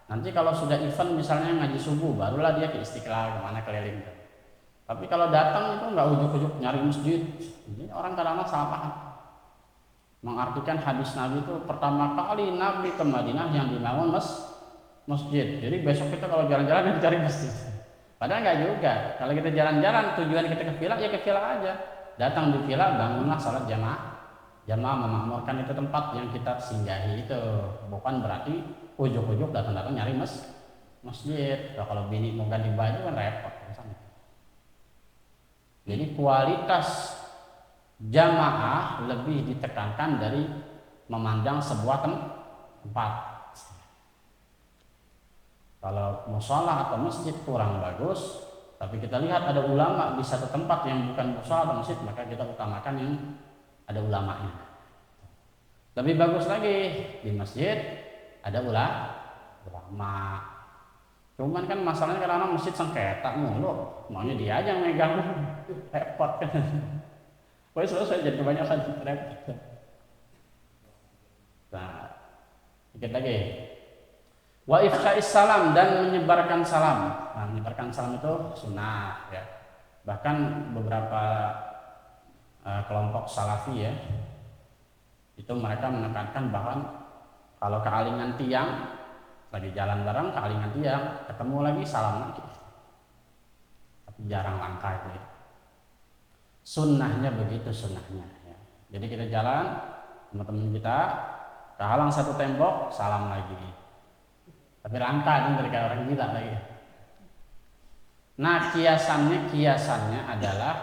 Nanti kalau sudah event misalnya ngaji subuh, barulah dia ke Istiqlal kemana keliling. Tapi kalau datang itu nggak ujuk-ujuk nyari masjid. Jadi orang kadang-kadang salah paham. Mengartikan hadis Nabi itu pertama kali Nabi ke Madinah yang dibangun masjid. Jadi besok kita kalau jalan-jalan cari masjid. Padahal nggak juga. Kalau kita jalan-jalan tujuan kita ke villa, ya ke villa aja. Datang di villa, bangunlah salat jamaah. Jamaah memakmurkan itu tempat yang kita singgahi itu. Bukan berarti ujuk-ujuk datang-datang nyari masjid. Kalau bini mau ganti baju kan repot. Jadi kualitas jamaah lebih ditekankan dari memandang sebuah tempat. Kalau mushola atau masjid kurang bagus, tapi kita lihat ada ulama di satu tempat yang bukan mushola atau masjid, maka kita utamakan yang ada ulamanya. Lebih bagus lagi di masjid ada ulama. Cuman kan masalahnya kadang-kadang masjid sengketa mulu, maunya dia aja yang megang, repot kan. Pokoknya selesai jadi kebanyakan repot. Nah, dikit lagi. Wa ifsya'is salam, dan menyebarkan salam. Nah, menyebarkan salam itu sunnah ya. Bahkan beberapa kelompok salafi ya, itu mereka menekankan bahwa kalau kealingan tiang, lagi jalan bareng kealingan tiang, ketemu lagi salam lagi. Tapi jarang langka itu ya. Sunnahnya begitu sunnahnya ya. Jadi kita jalan sama teman kita, kehalang satu tembok, salam lagi. Tapi langka kan dari orang gila lagi. Nah kiasannya adalah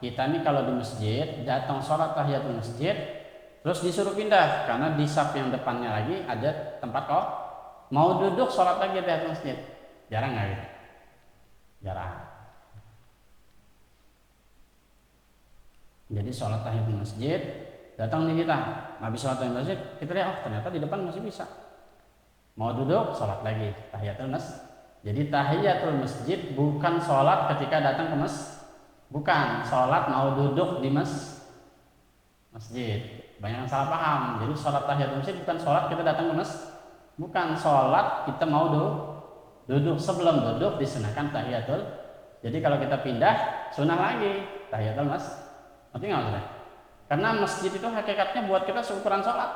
kita nih kalau di masjid datang sholat tahiyatul masjid, terus disuruh pindah karena di saf yang depannya lagi ada tempat kok mau duduk sholat lagi tahiyatul masjid. Jarang nggak gitu? Jarang. Jadi sholat tahiyatul masjid, datang nih kita, habis sholat tahiyatul masjid, kita lihat oh ternyata di depan masih bisa. Mau duduk, sholat lagi tahiyatul masjid. Jadi tahiyatul masjid bukan sholat ketika datang ke bukan sholat mau duduk di masjid. Banyak yang salah paham. Jadi sholat tahiyatul masjid bukan sholat kita datang ke bukan sholat kita mau duduk. Sebelum duduk disunahkan tahiyatul. Jadi kalau kita pindah, sunnah lagi tahiyatul masjid. Ngerti nggak maksudnya? Karena masjid itu hakikatnya buat kita seukuran sholat.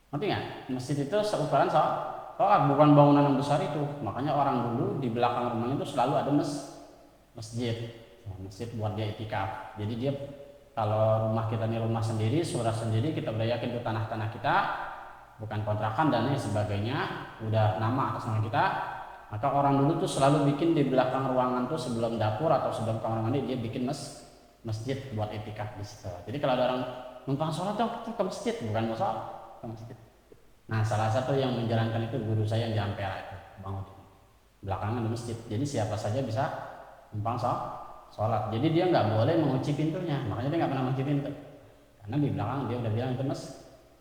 Ngerti nggak? Masjid itu seukuran sholat, bukan bangunan yang besar itu. Makanya orang dulu di belakang rumahnya itu selalu ada masjid. Masjid buat dia itikaf. Jadi dia kalau rumah kita ini rumah sendiri, surah sendiri, kita udah yakin itu tanah-tanah kita, bukan kontrakan dan lain sebagainya, udah nama atas nama kita. Maka orang dulu tuh selalu bikin di belakang ruangan tuh sebelum dapur atau sebelum kamar mandi dia bikin masjid buat itikaf di situ. Jadi kalau ada orang numpang sholat tuh ke masjid, bukan mau sholat ke masjid. Nah salah satu yang menjalankan itu guru saya yang di Ampera itu, Bang Udin. Belakangan di masjid. Jadi siapa saja bisa numpang sholat. Jadi dia nggak boleh mengunci pintunya. Makanya dia nggak pernah mengunci pintu. Karena di belakang dia udah bilang itu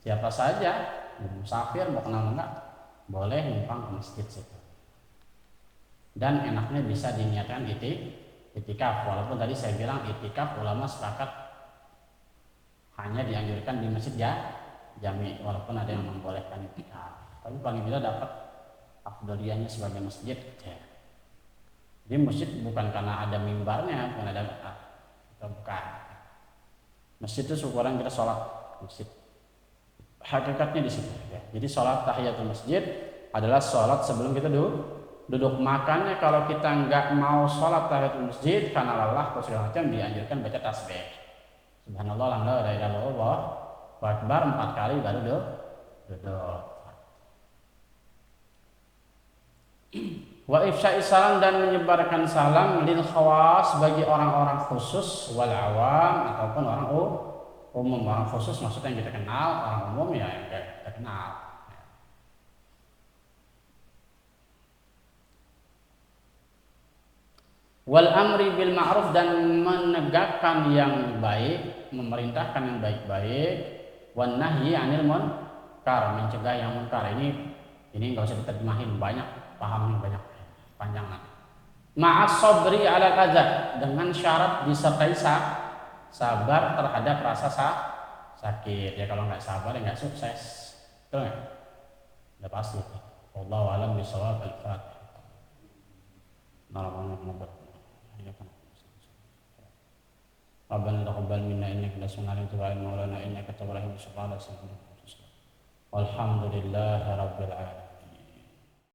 siapa saja musafir mau kenal enggak boleh numpang ke masjid situ. Dan enaknya bisa diniatkan itikaf. Walaupun tadi saya bilang itikaf ulama sepakat hanya dianjurkan di masjid jami, walaupun ada yang membolehkan itikaf. Tapi paling tidak dapat afdoliyahnya sebagai masjid. Jadi masjid bukan karena ada mimbarnya, bukan ada atau bukan. Masjid itu seukuran kita sholat masjid. Hakikatnya di situ. Ya. Jadi sholat tahiyatul masjid adalah sholat sebelum kita duduk. Makanya kalau kita nggak mau sholat tahiyatul masjid karena lelah atau segala macam, dianjurkan baca tasbih. Subhanallah, alhamdulillah, la ilaha illallah, Allahu akbar 4 kali baru duduk. Wa ifsya'is salam, dan menyebarkan salam lil khawas bagi orang-orang khusus, wal awam ataupun orang umum. Orang khusus maksudnya yang kita kenal, orang umum ya yang kita kenal. Wal amri bil ma'ruf, dan menegakkan yang baik, memerintahkan yang baik-baik. Wan nahyi 'anil munkar, mencegah yang munkar. Ini enggak usah diterjemahin, banyak pahamnya, banyak panjangan. Ma'as sabri 'ala adza, dengan syarat disertai sabar terhadap rasa sakit. Ya kalau nggak sabar ya nggak sukses. Betul nggak? Udah pasti. Wallahu a'lam bishawab. Al-Fatihah. Rabbana taqabbal minna innaka antas samiul alim wa tub 'alaina maulana innaka tawwabur rahim. Walhamdulillahi rabbil alamin.